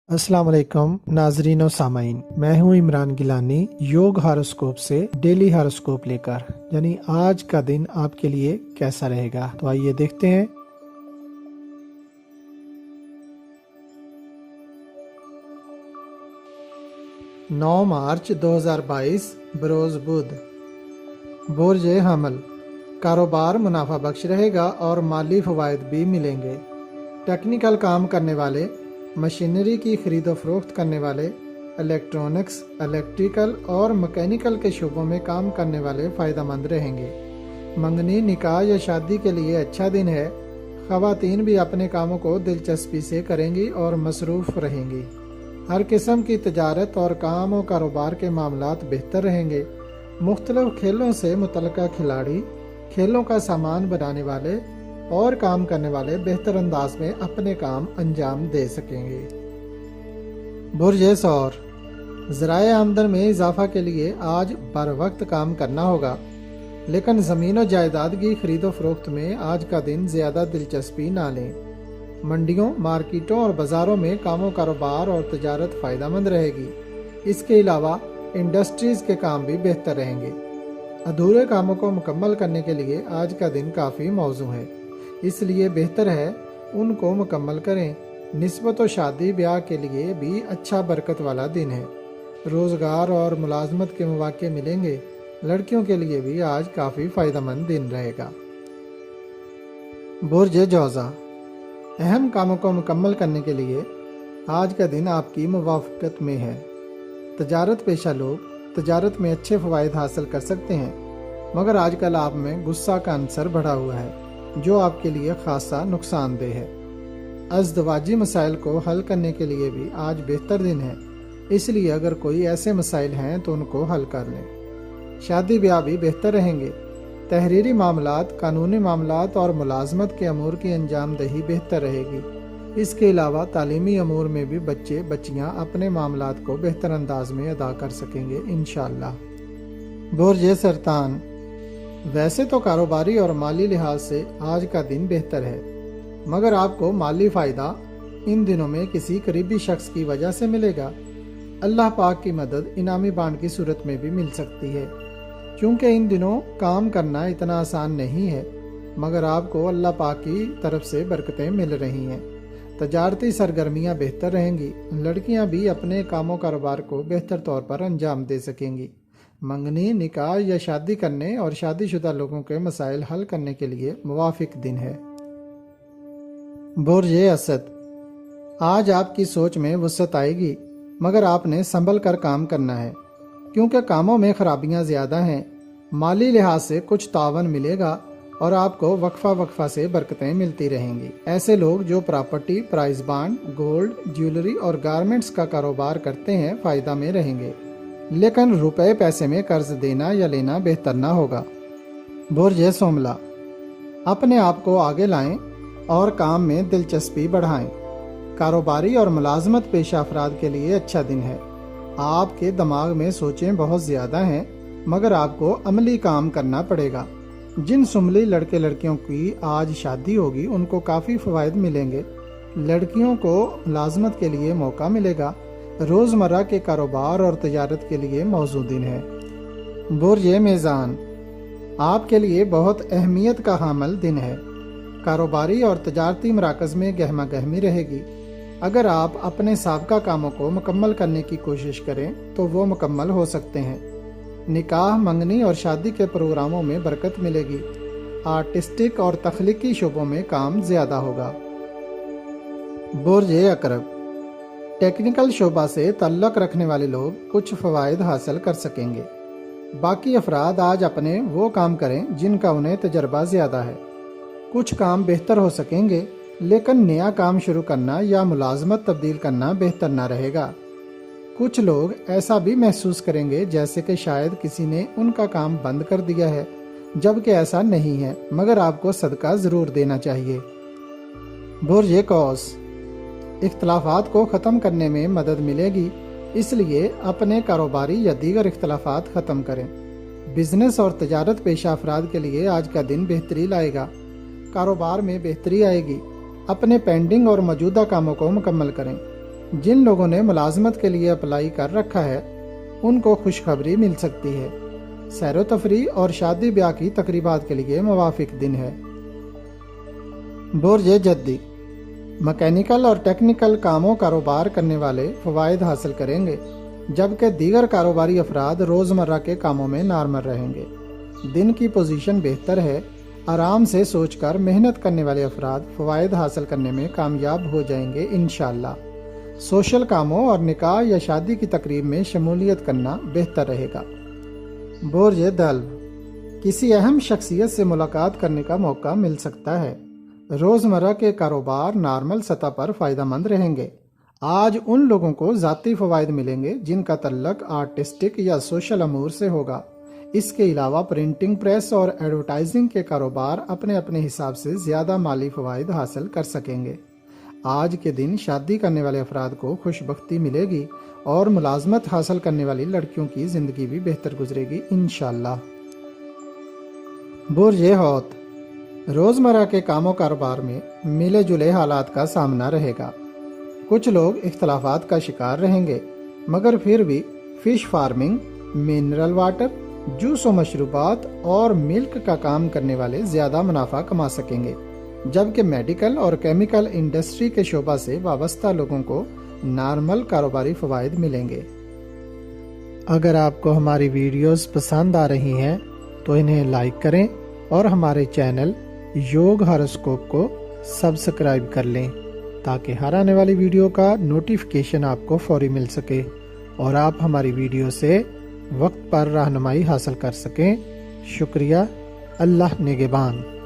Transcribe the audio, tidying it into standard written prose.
अस्सलाम वालेकुम नाजरीन और सामाइन, मैं हूं इमरान गिलानी योग हॉरोस्कोप से डेली हॉरोस्कोप लेकर, यानी आज का दिन आपके लिए कैसा रहेगा। तो आइए देखते हैं। नौ मार्च 2022 बरोज बुध। बुर्ज हमल, कारोबार मुनाफा बख्श रहेगा और माली फवायद भी मिलेंगे। टेक्निकल काम करने वाले, मशीनरी की खरीदो फरोख्त करने वाले, इलेक्ट्रॉनिक्स, इलेक्ट्रिकल और मैकेनिकल के शोबों में काम करने वाले फ़ायदेमंद रहेंगे। मंगनी, निकाह या शादी के लिए अच्छा दिन है। ख़वातीन भी अपने कामों को दिलचस्पी से करेंगी और मसरूफ़ रहेंगी। हर किस्म की तजारत और काम और कारोबार के मामलात बेहतर रहेंगे। मुख्तलिफ खेलों से मुतल्लिका खिलाड़ी, खेलों का सामान बनाने वाले और काम करने वाले बेहतर अंदाज में अपने काम अंजाम दे सकेंगे। बुर्ज सौर, ज़राए आमदन में इजाफा के लिए आज बर वक्त काम करना होगा, लेकिन ज़मीन और जायदाद की खरीदो फरोख्त में आज का दिन ज़्यादा दिलचस्पी ना लें। मंडियों, मार्केटों और बाज़ारों में कामों कारोबार और तजारत फ़ायदेमंद रहेगी। इसके अलावा इंडस्ट्रीज़ के काम भी बेहतर रहेंगे। अधूरे कामों को मुकम्मल करने के लिए आज का दिन काफ़ी मौजू है, इसलिए बेहतर है उनको मुकम्मल करें। निस्बत और शादी ब्याह के लिए भी अच्छा बरकत वाला दिन है। रोज़गार और मुलाजमत के मौके मिलेंगे। लड़कियों के लिए भी आज काफ़ी फ़ायदेमंद दिन रहेगा। बुर्ज जौज़ा, अहम कामों को मुकम्मल करने के लिए आज का दिन आपकी मुवाफ़क़त में है। तजारत पेशा लोग तजारत में अच्छे फ़वायद हासिल कर सकते हैं, मगर आजकल आप में गुस्सा का अंसर बढ़ा हुआ है जो आपके लिए खासा नुकसानदेह है। अज़दवाजी मसाइल को हल करने के लिए भी आज बेहतर दिन है, इसलिए अगर कोई ऐसे मसाइल हैं तो उनको हल कर लें। शादी ब्याह भी बेहतर रहेंगे। तहरीरी मामलात, कानूनी मामलात और मुलाजमत के अमूर की अंजामदही बेहतर रहेगी। इसके अलावा तालीमी अमूर में भी बच्चे बच्चियां अपने मामलात को बेहतर अंदाज में अदा कर सकेंगे इंशाअल्लाह। बुर्ज सरतान, वैसे तो कारोबारी और माली लिहाज से आज का दिन बेहतर है, मगर आपको माली फ़ायदा इन दिनों में किसी करीबी शख्स की वजह से मिलेगा। अल्लाह पाक की मदद इनामी बांड की सूरत में भी मिल सकती है, क्योंकि इन दिनों काम करना इतना आसान नहीं है, मगर आपको अल्लाह पाक की तरफ से बरकतें मिल रही हैं। तजारती सरगर्मियाँ बेहतर रहेंगी। लड़कियाँ भी अपने कामों कारोबार को बेहतर तौर पर अंजाम दे सकेंगी। मंगनी, निकाह या शादी करने और शादीशुदा लोगों के मसाइल हल करने के लिए मुवाफिक दिन है। बुर्ज असद, आज आपकी सोच में वुसअत आएगी, मगर आपने संभल कर काम करना है, क्योंकि कामों में खराबियां ज़्यादा हैं। माली लिहाज से कुछ तावन मिलेगा और आपको वक्फा से बरकतें मिलती रहेंगी। ऐसे लोग जो property, price bond, gold, jewellery और गारमेंट्स का कारोबार करते हैं फ़ायदा में रहेंगे, लेकिन रुपए पैसे में कर्ज देना या लेना बेहतर ना होगा। बुर्ज सोमला, अपने आप को आगे लाएं और काम में दिलचस्पी बढ़ाएं। कारोबारी और मुलाजमत पेशा अफराद के लिए अच्छा दिन है। आपके दिमाग में सोचें बहुत ज़्यादा हैं, मगर आपको अमली काम करना पड़ेगा। जिन सुमली लड़के लड़कियों की आज शादी होगी उनको काफ़ी फ़वायद मिलेंगे। लड़कियों को मुलाजमत के लिए मौका मिलेगा। रोज़मर्रा के कारोबार और तजारत के लिए मौजूद दिन है। बुर्ज मीज़ान, आपके लिए बहुत अहमियत का हामिल दिन है। कारोबारी और तजारती मराकज़ में गहमा गहमी रहेगी। अगर आप अपने साबका कामों को मुकम्मल करने की कोशिश करें तो वो मुकम्मल हो सकते हैं। निकाह, मंगनी और शादी के प्रोग्रामों में बरकत मिलेगी। आर्टिस्टिक और तख्लीकी शोबों में काम ज़्यादा होगा। बुर्ज अकरब, टेक्निकल शोबा से तल्लुक़ रखने वाले लोग कुछ फ़वायद हासिल कर सकेंगे। बाकी अफराद आज अपने वो काम करें जिनका उन्हें तजर्बा ज़्यादा है। कुछ काम बेहतर हो सकेंगे, लेकिन नया काम शुरू करना या मुलाजमत तब्दील करना बेहतर ना रहेगा। कुछ लोग ऐसा भी महसूस करेंगे जैसे कि शायद किसी ने उनका काम बंद कर दिया है, जबकि ऐसा नहीं है, मगर आपको सदका ज़रूर देना चाहिए। बुर्ज कौस, इख्तलाफात को ख़त्म करने में मदद मिलेगी, इसलिए अपने कारोबारी या दीगर इख्तलाफात ख़त्म करें। बिजनेस और तजारत पेशा अफराद के लिए आज का दिन बेहतरी लाएगा। कारोबार में बेहतरी आएगी। अपने पेंडिंग और मौजूदा कामों को मुकम्मल करें। جن لوگوں نے ملازمت کے لیے اپلائی کر رکھا ہے ان کو خوشخبری مل سکتی ہے۔ سیر و تفریح اور شادی بیاہ کی تقریبات کے لیے موافق دن ہے۔ برج جدی، مکینیکل اور ٹیکنیکل کاموں کاروبار کرنے والے فوائد حاصل کریں گے، جبکہ دیگر کاروباری افراد روزمرہ کے کاموں میں نارمل رہیں گے۔ دن کی پوزیشن بہتر ہے۔ آرام سے سوچ کر محنت کرنے والے افراد فوائد حاصل کرنے میں کامیاب ہو جائیں گے انشاءاللہ۔ سوشل کاموں اور نکاح یا شادی کی تقریب میں شمولیت کرنا بہتر رہے گا۔ برج دلو، کسی اہم شخصیت سے ملاقات کرنے کا موقع مل سکتا ہے۔ روزمرہ کے کاروبار نارمل سطح پر فائدہ مند رہیں گے۔ آج ان لوگوں کو ذاتی فوائد ملیں گے جن کا تعلق آرٹسٹک یا سوشل امور سے ہوگا۔ اس کے علاوہ پرنٹنگ پریس اور ایڈورٹائزنگ کے کاروبار اپنے اپنے حساب سے زیادہ مالی فوائد حاصل کر سکیں گے۔ آج کے دن شادی کرنے والے افراد کو خوش بختی ملے گی اور ملازمت حاصل کرنے والی لڑکیوں کی زندگی بھی بہتر گزرے گی انشاءاللہ۔ برج حوت، روزمرہ کے کام و کاروبار میں ملے جلے حالات کا سامنا رہے گا۔ کچھ لوگ اختلافات کا شکار رہیں گے، مگر پھر بھی fish farming, mineral water, juice و مشروبات اور ملک کا کام کرنے والے زیادہ منافع کما سکیں گے، جبکہ میڈیکل اور کیمیکل انڈسٹری کے شعبہ سے وابستہ لوگوں کو نارمل کاروباری فوائد ملیں گے۔ اگر آپ کو ہماری ویڈیوز پسند آ رہی ہیں تو انہیں لائک کریں اور ہمارے چینل یوگ ہاروسکوپ کو سبسکرائب کر لیں تاکہ ہر آنے والی ویڈیو کا نوٹیفیکیشن آپ کو فوری مل سکے اور آپ ہماری ویڈیو سے وقت پر رہنمائی حاصل کر سکیں۔ شکریہ۔ اللہ نگہبان۔